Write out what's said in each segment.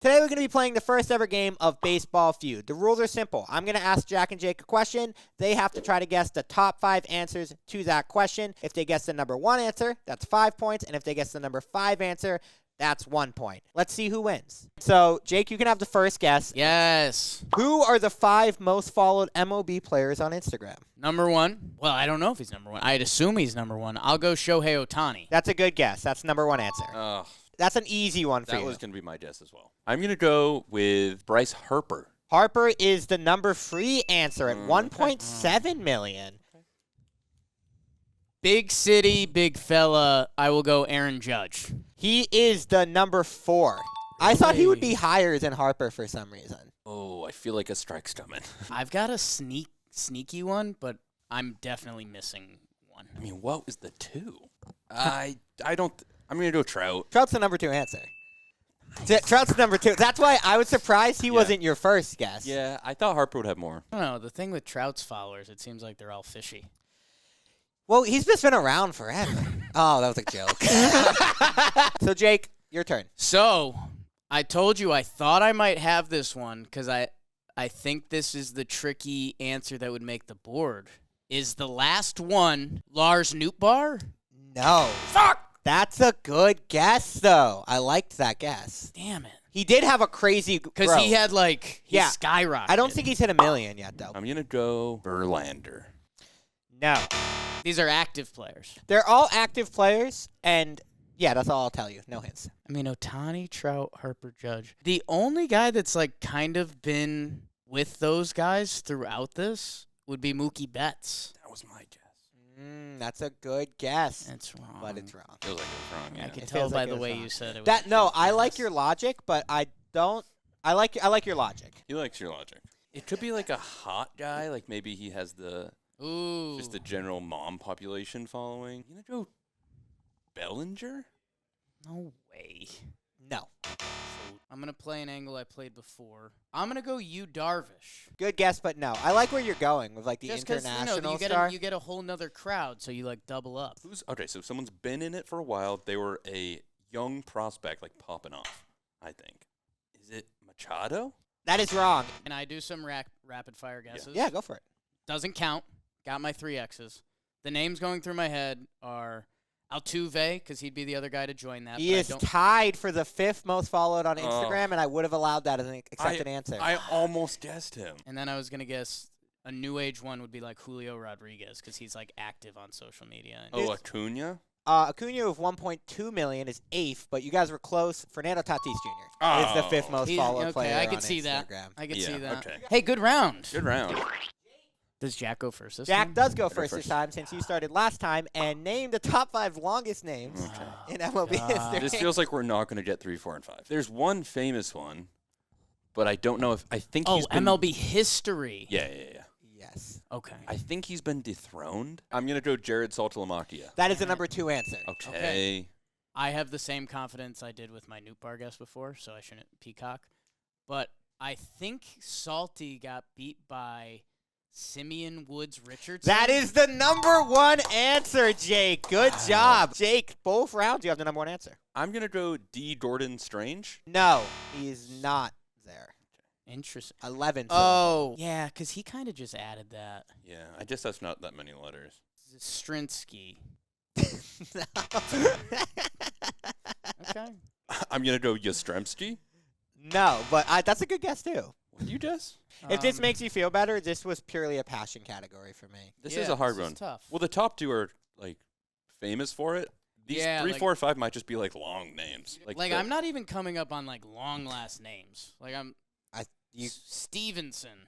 Today we're going to be playing the first ever game of Baseball Feud. The rules are simple. I'm going to ask Jack and Jake a question. They have to try to guess the top 5 answers to that question. If they guess the number 1 answer, that's 5 points. And if they guess the number 5 answer, that's 1 point. Let's see who wins. So, Jake, you can have the first guess. Yes. Who are the 5 most followed MLB players on Instagram? Number 1. Well, I don't know if he's number 1. I'd assume he's number 1. I'll go Shohei Ohtani. That's a good guess. That's number 1 answer. That's an easy one for you. That was going to be my guess as well. I'm going to go with Bryce Harper. Harper is the number 3 answer at 1.7 million. Big city, big fella. I will go Aaron Judge. He is the number 4. I thought he would be higher than Harper for some reason. Oh, I feel like a strike's coming. I've got a sneaky one, but I'm definitely missing one. I mean, what was the 2? I don't. I'm going to go Trout. Trout's the number 2 answer. Trout's number 2. That's why I was surprised he wasn't your first guess. Yeah, I thought Harper would have more. I don't know. The thing with Trout's followers, it seems like they're all fishy. Well, he's just been around forever. Oh, that was a joke. So, Jake, your turn. So, I told you I thought I might have this one because I think this is the tricky answer that would make the board. Is the last one Lars Nootbaar? No. Fuck! That's a good guess, though. I liked that guess. Damn it. He did have a crazy Because he had, he skyrocketed. I don't think he's hit 1 million yet, though. I'm going to go Verlander. No. These are active players. They're all active players, and, yeah, that's all I'll tell you. No hints. I mean, Ohtani, Trout, Harper, Judge. The only guy that's, kind of been with those guys throughout this would be Mookie Betts. That was my guess. That's a good guess. That's wrong. But it's wrong. Feels like it was wrong, yeah. I can It tell feels by like the it was way wrong. you said it. I like your logic, but I don't. I like your logic. He likes your logic. It could be like a hot guy, like maybe he has just the general mom population following. You gonna go Bellinger? No way. No. I'm going to play an angle I played before. I'm going to go Yu Darvish. Good guess, but no. I like where you're going with the Just 'cause, international you star. you get a whole nother crowd, so you double up. Okay, so someone's been in it for a while. They were a young prospect, popping off, I think. Is it Machado? That is wrong. And I do some rapid fire guesses. Yeah, go for it. Doesn't count. Got my 3 X's. The names going through my head are Altuve, because he'd be the other guy to join that. He is tied for the 5th most followed on Instagram, and I would have allowed that as an accepted answer. I almost guessed him. And then I was going to guess a new age one would be Julio Rodriguez, because he's active on social media. Oh, Acuna? Acuna with 1.2 million is 8th, but you guys were close. Fernando Tatis Jr. is the 5th most followed player I can on see Instagram. that. I can see that. Okay. Hey, good round. Good round. Does Jack go first this Jack time? does go first this time since you started last time and named the top 5 longest names in MLB history. This feels like we're not going to get 3, 4, and 5. There's one famous one, but I don't know if I think he's been... MLB history. Yeah. Yes. Okay. I think he's been dethroned. I'm going to go Jared Saltalamacchia. That is the number 2 answer. Okay. I have the same confidence I did with my Nootbaar guess before, so I shouldn't peacock. But I think Salty got beat by Simeon Woods Richardson. That is the number 1 answer, Jake. Good job. Jake, both rounds you have the number 1 answer. I'm going to go D. Gordon Strange. No, he is not there. Interesting. 11th. Oh, yeah, because he kind of just added that. Yeah, I guess that's not that many letters. Strinsky. Okay. I'm going to go Yastrzemski. No, but that's a good guess, too. What do you guess? If this makes you feel better, this was purely a passion category for me. This is a hard one. Tough. Well, the top 2 are, famous for it. These 3, 4, 5 might just be, long names. I'm not even coming up on, long last names. Stevenson.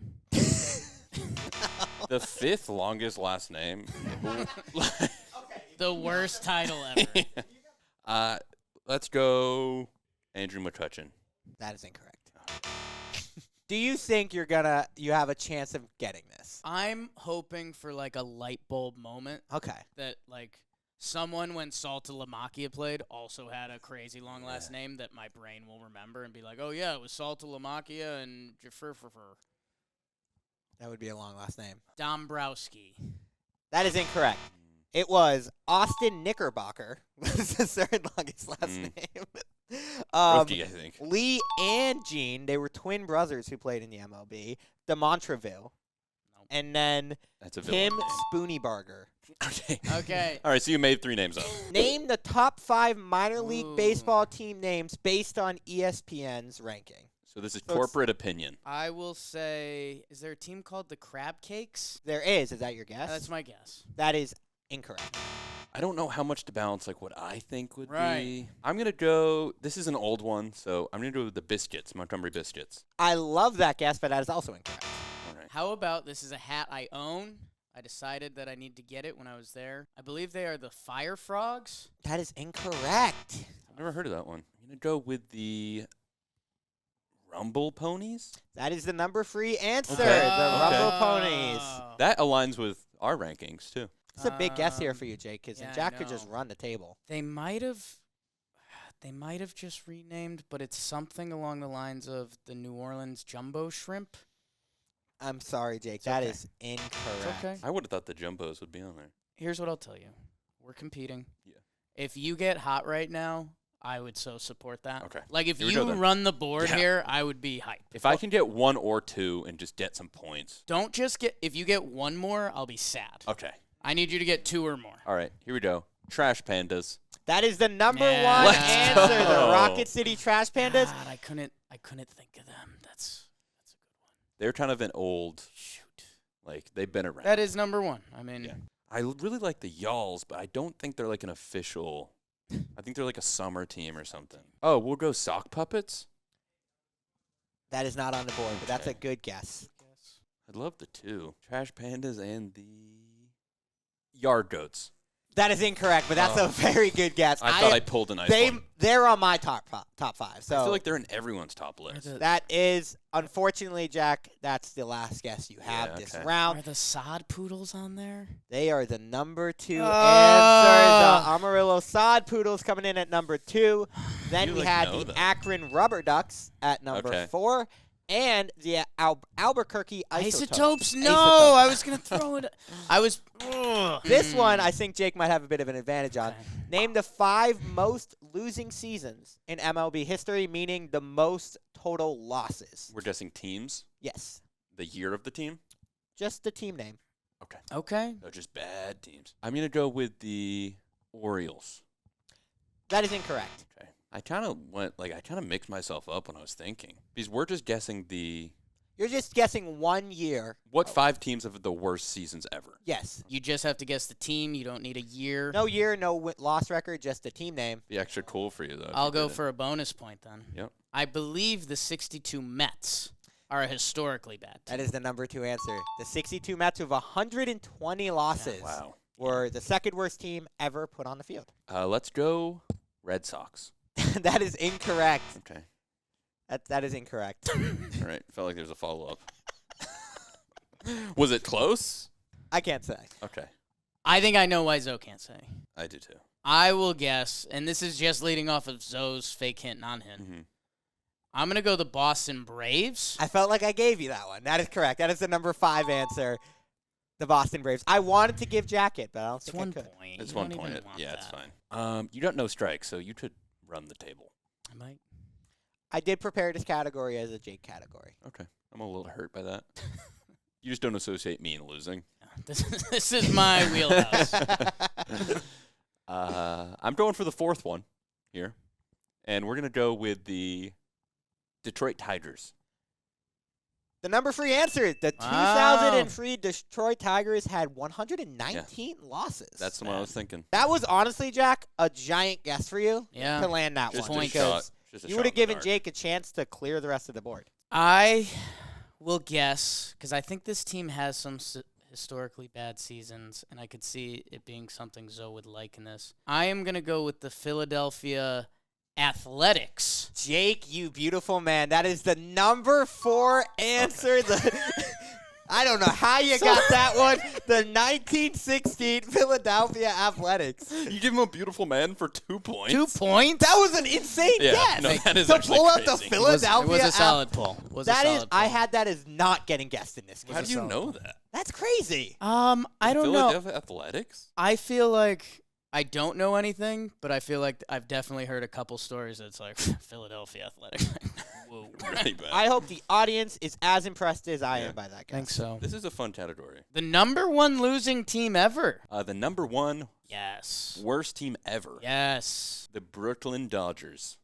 The 5th longest last name. The worst title ever. Let's go Andrew McCutchen. That is incorrect. Do you think you have a chance of getting this? I'm hoping for a light bulb moment. Okay. That someone when Saltalamacchia played also had a crazy long last name that my brain will remember and be like, oh yeah, it was Saltalamacchia and Jaffer. That would be a long last name. Dombrowski. That is incorrect. It was Austin Knickerbocker. Was the 3rd longest last name. Rookie, I think. Lee and Gene, they were twin brothers who played in the MLB. De Montreville. Nope. And then That's a villain Tim name. Spooneybarger. Okay. Okay. All right, so you made 3 names up. Name the top 5 minor league Ooh. baseball team names based on ESPN's ranking. So this is So it's- corporate opinion. I will say, is there a team called the Crab Cakes? There is. Is that your guess? That's my guess. That is incorrect. I don't know how much to balance like what I think would Right. be. I'm going to go, this is an old one, so I'm going to go with the Biscuits, Montgomery Biscuits. I love that guess, but that is also incorrect. All right. How about this is a hat I own? I decided that I need to get it when I was there. I believe they are the Fire Frogs. That is incorrect. I've never heard of that one. I'm going to go with the Rumble Ponies. That is the number 3 answer. Okay. The Rumble Okay. Ponies. That aligns with our rankings, too. It's a big guess here for you, Jake, because yeah, I Jack could just know. run the table. They might have just renamed, but it's something along the lines of the New Orleans Jumbo Shrimp. I'm sorry, Jake. It's That okay. is incorrect. It's okay. I would have thought the Jumbos would be on there. Here's what I'll tell you. We're competing. Yeah. If you get hot right now, I would so support that. Okay. Like if Here we go you then. run the board Yeah. here, I would be hyped. If I can get 1 or 2 and just get some points. Don't just get if you get one more, I'll be sad. Okay. I need you to get 2 or more. All right. Here we go. Trash Pandas. That is the number Yeah. 1 Let's answer. The go. Rocket City Trash Pandas. God, I couldn't think of them. That's a good one. They're kind of an old, Shoot. like, they've been around. That is number 1. I mean, Yeah. I really like the Y'alls, but I don't think they're like an official. I think they're like a summer team or something. Oh, we'll go Sock Puppets? That is not on the board, but that's a Okay. good guess. I'd love the 2. Trash Pandas and the Yard Goats. That is incorrect, but that's Oh. a very good guess. I thought I pulled a nice one. They're on my top 5. So I feel like they're in everyone's top list. the- that is, unfortunately, Jack, that's the last guess you have Yeah, this okay. round. Are the Sod Poodles on there? They are the number 2 Oh. answer. The Amarillo Sod Poodles coming in at number 2. Then You, we like, had know the them. Akron Rubber Ducks at number Okay. 4. And the Albuquerque Isotopes? No, Isotopes. I was going to throw it. I was. Ugh. This one, I think Jake might have a bit of an advantage on. Okay. Name the 5 most losing seasons in MLB history, meaning the most total losses. We're guessing teams, Yes. the year of the team. Just the team name. Okay. No, just bad teams. I'm going to go with the Orioles. That is incorrect. Okay. I kind of mixed myself up when I was thinking. Because we're just guessing You're just guessing 1 year. what 5 teams have the worst seasons ever. Yes. You just have to guess the team. You don't need a year. No year, no loss record, just the team name. Be extra cool for you, though. if I'll you go did it. for a bonus point then. Yep. I believe the 62 Mets are a historically bad team. That is the number 2 answer. The 62 Mets with 120 losses Wow. were the second worst team ever put on the field. Let's go Red Sox. That is incorrect. Okay. That is incorrect. All right. Felt like there's a follow-up. Was it close? I can't say. Okay. I think I know why Zoe can't say. I do, too. I will guess, and this is just leading off of Zoe's fake hint, non-hint. Mm-hmm. I'm going to go the Boston Braves. I felt like I gave you that one. That is correct. That is the number 5 answer. The Boston Braves. I wanted to give Jack it, but I don't It's think 1 I could. point. It's You 1 don't point. even want Yeah, it's that. fine. You got no strikes, so you could run the table. I might. I did prepare this category as a Jake category. Okay. I'm a little hurt by that. You just don't associate me and losing. This is my wheelhouse. I'm going for the 4th one here, and we're going to go with the Detroit Tigers. The number 3 answer. The Wow. 2003 Detroit Tigers had 119 losses. That's the one I was thinking. That was honestly, Jack, a giant guess for you Yeah. to land that Just one. point. a shot. Because Just a you shot would have in the given dark. Jake a chance to clear the rest of the board. I will guess, because I think this team has some historically bad seasons, and I could see it being something Zoe would like in this. I am going to go with the Philadelphia Athletics. Jake, you beautiful man. That is the number 4 answer. I don't know how you got that one. The 1916 Philadelphia Athletics. You give him a beautiful man for 2 points? 2 points? That was an insane Yeah, guess. no, that is to actually pull out the crazy. Philadelphia. It was a Ath- solid pull. That is, I had that as not getting guessed in this game. How do you know that? That's crazy. I don't know. Philadelphia Athletics? I feel like I don't know anything, but I feel like I've definitely heard a couple stories that's like Philadelphia Athletic. Whoa. Really bad. I hope the audience is as impressed as I am by that guess. Think so. This is a fun category. The number 1 losing team ever. The number 1 Yes. worst team ever. Yes. The Brooklyn Dodgers.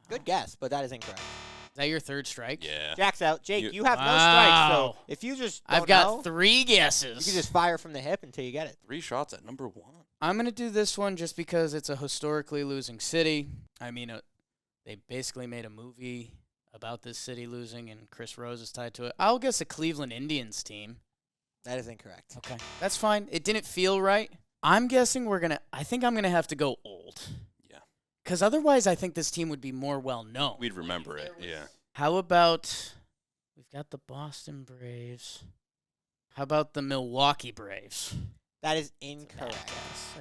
Good guess, but that is incorrect. Is that your third strike? Yeah. Jack's out. Jake, You- you have no strikes, Wow. so if you just don't I've got know, 3 you guesses. can just fire from the hip until you get it. 3 shots at number 1. I'm going to do this one just because it's a historically losing city. I mean, they basically made a movie about this city losing, and Chris Rose is tied to it. I'll guess a Cleveland Indians team. That is incorrect. Okay. That's fine. It didn't feel right. I'm guessing I think I'm going to have to go old. Yeah. Because otherwise, I think this team would be more well known. We'd remember it. Yeah. How about, we've got the Boston Braves. How about the Milwaukee Braves? That is Bad incorrect. guess.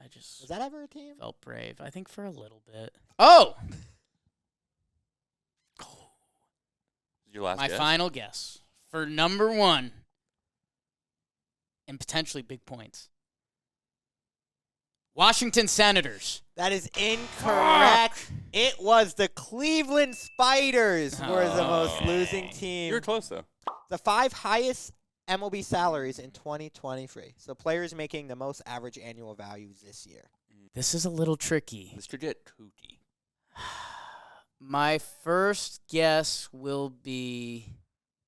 I just Was that ever a team? felt brave. I think for a little bit. Oh! Your last My guess? final guess for number 1 and potentially big points. Washington Senators. That is incorrect. It was the Cleveland Spiders were the most losing team. You're close, though. The 5 highest MLB salaries in 2023. So players making the most average annual values this year. This is a little tricky. This could get kooky. My first guess will be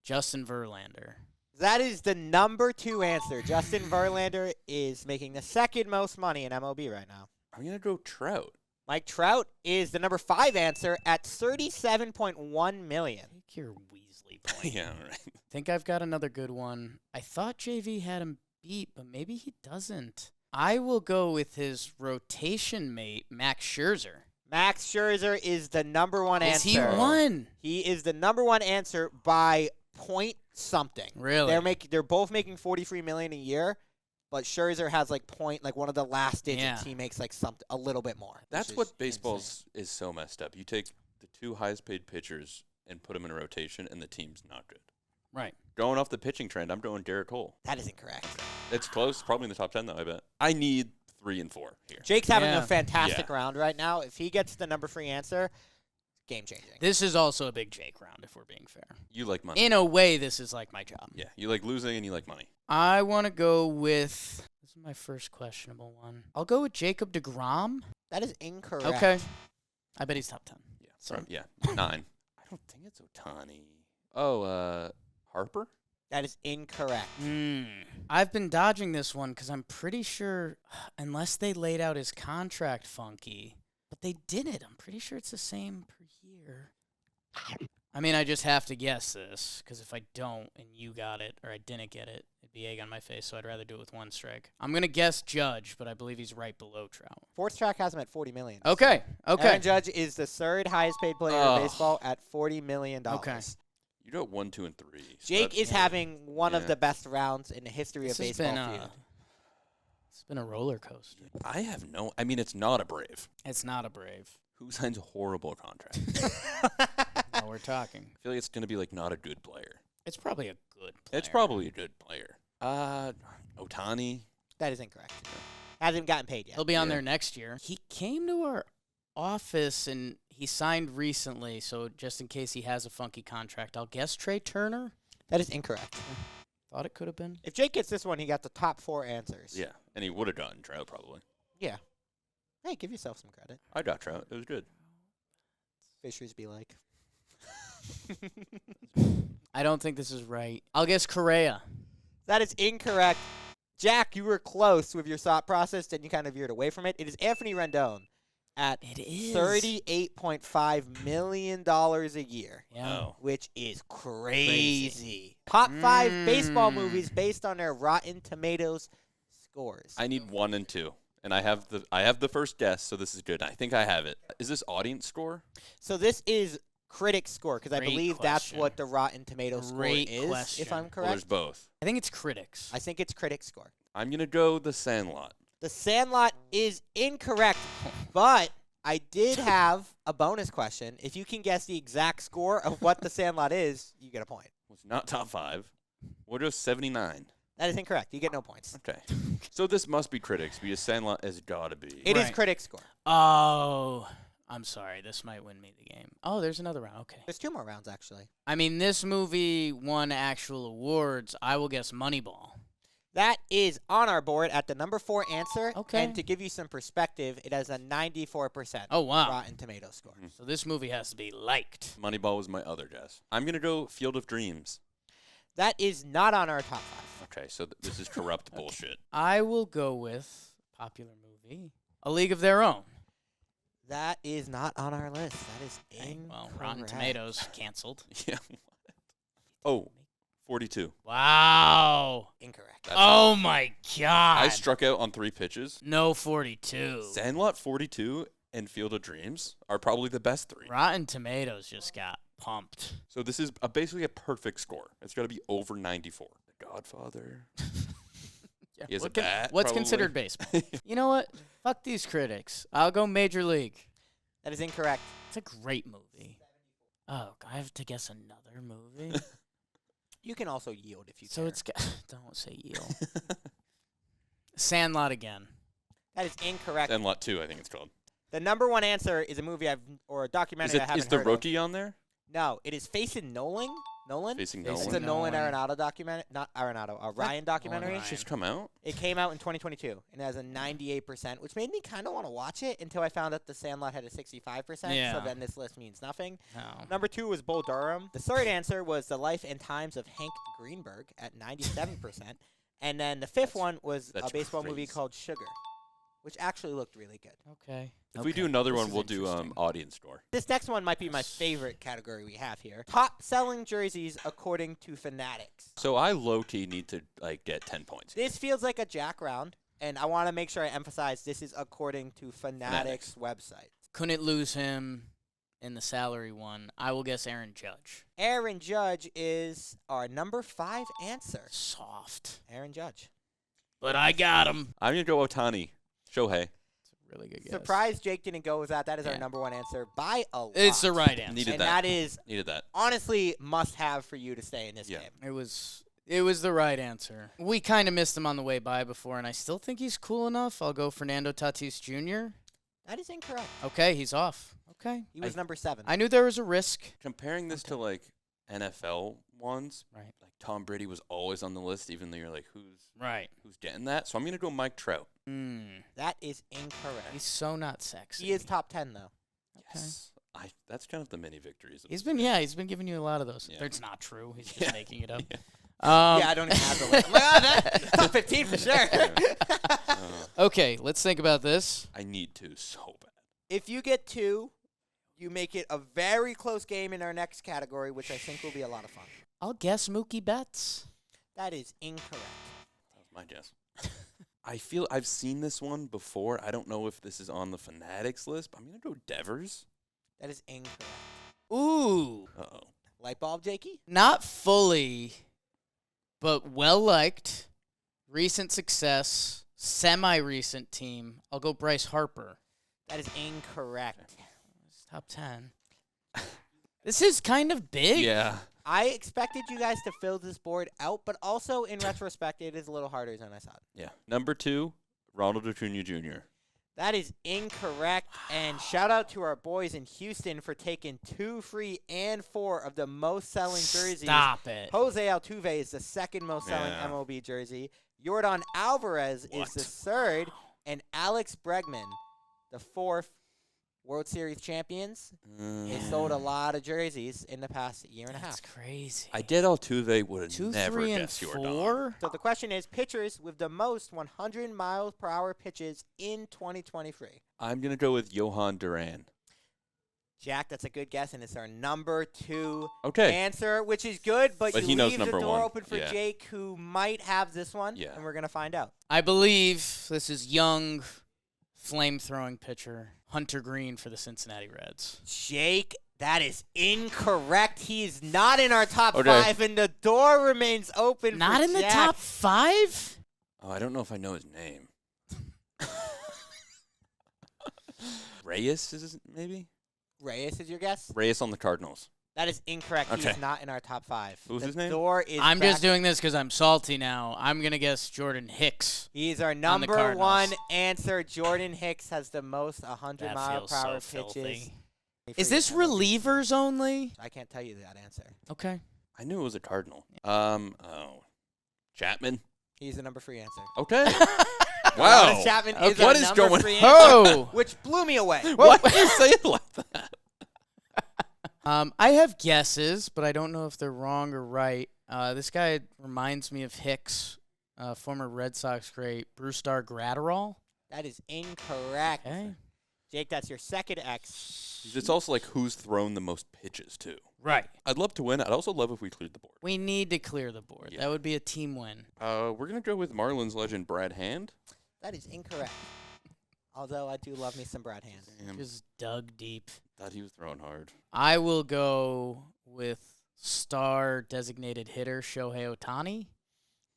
Justin Verlander. That is the number 2 answer. Justin Verlander is making the second most money in MLB right now. I'm going to go Trout. Mike Trout is the number 5 answer at $37.1 million. Take your Weasley point. Yeah, right. Think I've got another good one. I thought JV had him beat, but maybe he doesn't. I will go with his rotation mate, Max Scherzer. Max Scherzer is the number 1 answer. Is he one? He is the number 1 answer by point something. Really? They're both making $43 million a year, but Scherzer has like one of the last digits. Yeah. He makes like a little bit more. That's which what is baseball's is so messed up. You take the 2 highest paid pitchers and put them in a rotation, and the team's not good. Right. Going off the pitching trend, I'm going Derek Cole. That is incorrect. It's close, probably in the top 10, though, I bet. I need 3 and 4 here. Jake's having Yeah. a fantastic round right now. If he gets the number 3 answer, game changing. This is also a big Jake round, if we're being fair. You like money. In a way, this is like my job. Yeah, you like losing and you like money. I want to go with, this is my first questionable one. I'll go with Jacob DeGrom. That is incorrect. Okay. I bet he's top 10. Yeah, So- yeah, 9. I don't think it's Ohtani. Oh, Harper? That is incorrect. I've been dodging this one because I'm pretty sure, unless they laid out his contract funky, but they didn't. I'm pretty sure it's the same per year. I mean, I just have to guess this because if I don't and you got it or I didn't get it, it'd be egg on my face, so I'd rather do it with 1 strike. I'm going to guess Judge, but I believe he's right below Trout. Fourth track has him at $40 million. Okay. Aaron Judge is the 3rd highest paid player in Oh. baseball at $40 million. Okay. You got 1, 2, and 3. so Jake that's- is having one of Yeah. the best rounds in the history This of has baseball. been Feud. it's been a roller coaster. I have no. I mean, it's not a Brave. It's not a Brave. Who signs a horrible contract? Now we're talking. I feel like it's going to be like not a good player. It's probably a good player. It's probably a good player. Ohtani. That is incorrect. Hasn't gotten paid yet. He'll be on Yeah. there next year. He came to our office and he signed recently, so just in case he has a funky contract, I'll guess Trey Turner. That is incorrect. Thought it could have been. If Jake gets this one, he got the top 4 answers. Yeah, and he would have gotten Trout probably. Yeah. Hey, give yourself some credit. I got Trout. It was good. Fishers be like. I don't think this is right. I'll guess Correa. That is incorrect. Jack, you were close with your thought process, then you kind of veered away from it. It is Anthony Rendon at It is. $38.5 million a year, Yeah. Oh. which is crazy. Top 5 baseball Mm. movies based on their Rotten Tomatoes scores. I need 1 and 2, and I have the first guess, so this is good. I think I have it. Is this audience score? So this is critic score, because I Great believe that's question. what the Rotten Tomatoes Great score is, question. if I'm Well, correct. there's both. I think it's critics. I think it's critic score. I'm gonna go The Sandlot. The Sandlot is incorrect, but I did have a bonus question. If you can guess the exact score of what The Sandlot is, you get a point. Well, it's not top 5. We'll go 79. That is incorrect. You get no points. Okay. So this must be critics because Sandlot has got to be. It is Right. critics score. Oh, I'm sorry. This might win me the game. Oh, there's another round. Okay. There's 2 more rounds, actually. I mean, this movie won actual awards. I will guess Moneyball. That is on our board at the number 4 answer. Okay. And to give you some perspective, it has a 94% Oh, wow. Rotten Tomatoes score. So this movie has to be liked. Moneyball was my other guess. I'm going to go Field of Dreams. That is not on our top 5. Okay, so this is corrupt bullshit. I will go with popular movie, A League of Their Own. That is not on our list. That is incorrect. Well, Rotten Tomatoes canceled. Yeah. Oh, 42. Wow. Incorrect. That's Oh my God. I struck out on 3 pitches. No 42. Sandlot 42 and Field of Dreams are probably the best 3. Rotten Tomatoes just got pumped. So this is basically a perfect score. It's got to be over 94. The Godfather. Yeah. He has What a bat, what's probably. considered baseball? You know what? Fuck these critics. I'll go Major League. That is incorrect. It's a great movie. Oh, I have to guess another movie? You can also yield if you So care. it's don't say yield. Sandlot again. That is incorrect. Sandlot 2, I think it's called. The number 1 answer is a movie or a documentary I haven't Is the heard rookie on there? of. No, it is Facing Nolan. Facing It's Nolan. the Nolan Nolan. Arenado documentary, not Arenado, Ryan documentary. Ryan. It's just come out. It came out in 2022 and it has a 98%, which made me kind of want to watch it until I found out The Sandlot had a 65%. Yeah. So then this list means nothing. No. Number 2 was Bull Durham. The third answer was The Life and Times of Hank Greenberg at 97%. And then the fifth one was a that's baseball movie crazy. called Sugar, which actually looked really good. Okay. If we do another This one, is we'll do interesting. audience score. This next one might be my favorite category we have here. Top selling jerseys according to Fanatics. So I low-key need to get 10 points. This feels like a jack round, and I want to make sure I emphasize this is according to Fanatics website. Couldn't lose him in the salary one. I will guess Aaron Judge. Aaron Judge is our number 5 answer. Soft. Aaron Judge. But I got him. I'm going to go Otani. Shohei. Really good guess. Surprised Jake didn't go with that. That is our Yeah. number 1 answer by a lot. It's the right answer. Needed and that. that is Needed that. honestly must have for you to stay in this Yeah. game. It was the right answer. We kind of missed him on the way by before, and I still think he's cool enough. I'll go Fernando Tatis Jr. That is incorrect. Okay, he's off. Okay. He was number 7. I knew there was a risk. Comparing this to NFL ones, Right. Tom Brady was always on the list, even though you're like, who's Right. getting that? So I'm going to go Mike Trout. That is incorrect. He's so not sexy. He is top 10 though. Yes. That's kind of the mini victories. He's been giving you a lot of those. Yeah. It's not true. He's just Yeah. making it up. Yeah. Yeah, I don't even have the list. I'm like, oh, that, top 15 for sure. Okay, let's think about this. I need to so bad. If you get 2, you make it a very close game in our next category, which I think will be a lot of fun. I'll guess Mookie Betts. That is incorrect. That was my guess. I feel I've seen this one before. I don't know if this is on the Fanatics list, but I'm going to go Devers. That is incorrect. Ooh. Uh-oh. Light bulb, Jakey? Not fully, but well liked. Recent success. Semi-recent team. I'll go Bryce Harper. That is incorrect. It's top 10. This is kind of big. Yeah. I expected you guys to fill this board out, but also in retrospect, it is a little harder than I thought. Yeah. Number 2, Ronald Acuna Jr. That is incorrect. And shout out to our boys in Houston for taking 2 free and 4 of the most selling jerseys. Stop it. Jose Altuve is the second most selling Yeah. MLB jersey. Jordan Alvarez is What? the third. And Alex Bregman, the 4th World Series champions. They sold a lot of jerseys in the past year and a That's half. crazy. I did Altuve, would have 2, never 3, and guessed Jordan. 4? So the question is, pitchers with the most 100 miles per hour pitches in 2023. I'm going to go with Johan Duran. Jack, that's a good guess, and it's our number 2 Okay. answer, which is good, but But you he knows leave the number door 1. open for Yeah. Jake, who might have this one, Yeah. and we're going to find out. I believe this is young, flame-throwing pitcher Hunter Green for the Cincinnati Reds. Jake, that is incorrect. He is not in our top Okay. 5, and the door remains open Not for in the Jack. top 5? Oh, I don't know if I know his name. Reyes is his, maybe? Reyes is your guess? Reyes on the Cardinals. That is incorrect. He Okay. is not in our top 5. What was the his name? door is I'm back. just doing this because I'm salty now. I'm going to guess Jordan Hicks. He's our the number Cardinals. 1 answer. Jordan Hicks has the most That 100-mile-per-hour feels so pitches. filthy. Is this relievers only? I can't tell you that answer. Okay. I knew it was a Cardinal. Chapman. He's the number 3 answer. Okay. Wow. Wow. Chapman is Okay. our What is number going 3 on? answer, Oh. which blew me away. Why do you say it like that? I have guesses, but I don't know if they're wrong or right. This guy reminds me of Hicks, former Red Sox great, Brewstar Gratterall. That is incorrect. Okay. Jake, that's your second X. It's also like who's thrown the most pitches, too. Right. I'd love to win. I'd also love if we cleared the board. We need to clear the board. Yeah. That would be a team win. We're going to go with Marlins legend Brad Hand. That is incorrect. Although I do love me some Brad Hand. Damn, Just dug deep. thought he was throwing hard. I will go with star designated hitter Shohei Ohtani.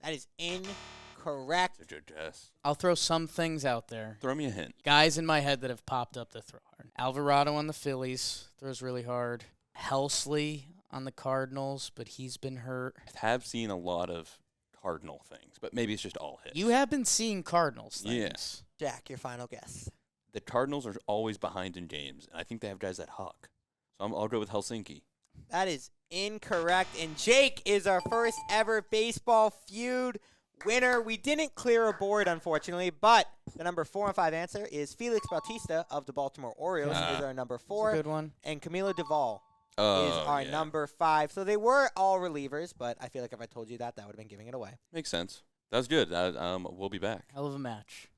That is incorrect. That's a good guess. I'll throw some things out there. Throw me a hint. Guys in my head that have popped up that throw hard. Alvarado on the Phillies throws really hard. Helsley on the Cardinals, but he's been hurt. I have seen a lot of Cardinal things, but maybe it's just all hits. You have been seeing Cardinals things. Yes. Jack, your final guess. The Cardinals are always behind in games, and I think they have guys that huck. So I'll go with Helsinki. That is incorrect. And Jake is our first ever baseball feud winner. We didn't clear a board, unfortunately, but the number 4 and 5 answer is Felix Bautista of the Baltimore Orioles is our number That's 4. a good one. And Camilo Duvall is Oh, our yeah. number 5. So they were all relievers, but I feel like if I told you that, that would have been giving it away. Makes sense. That was good. We'll be back. Hell of a match.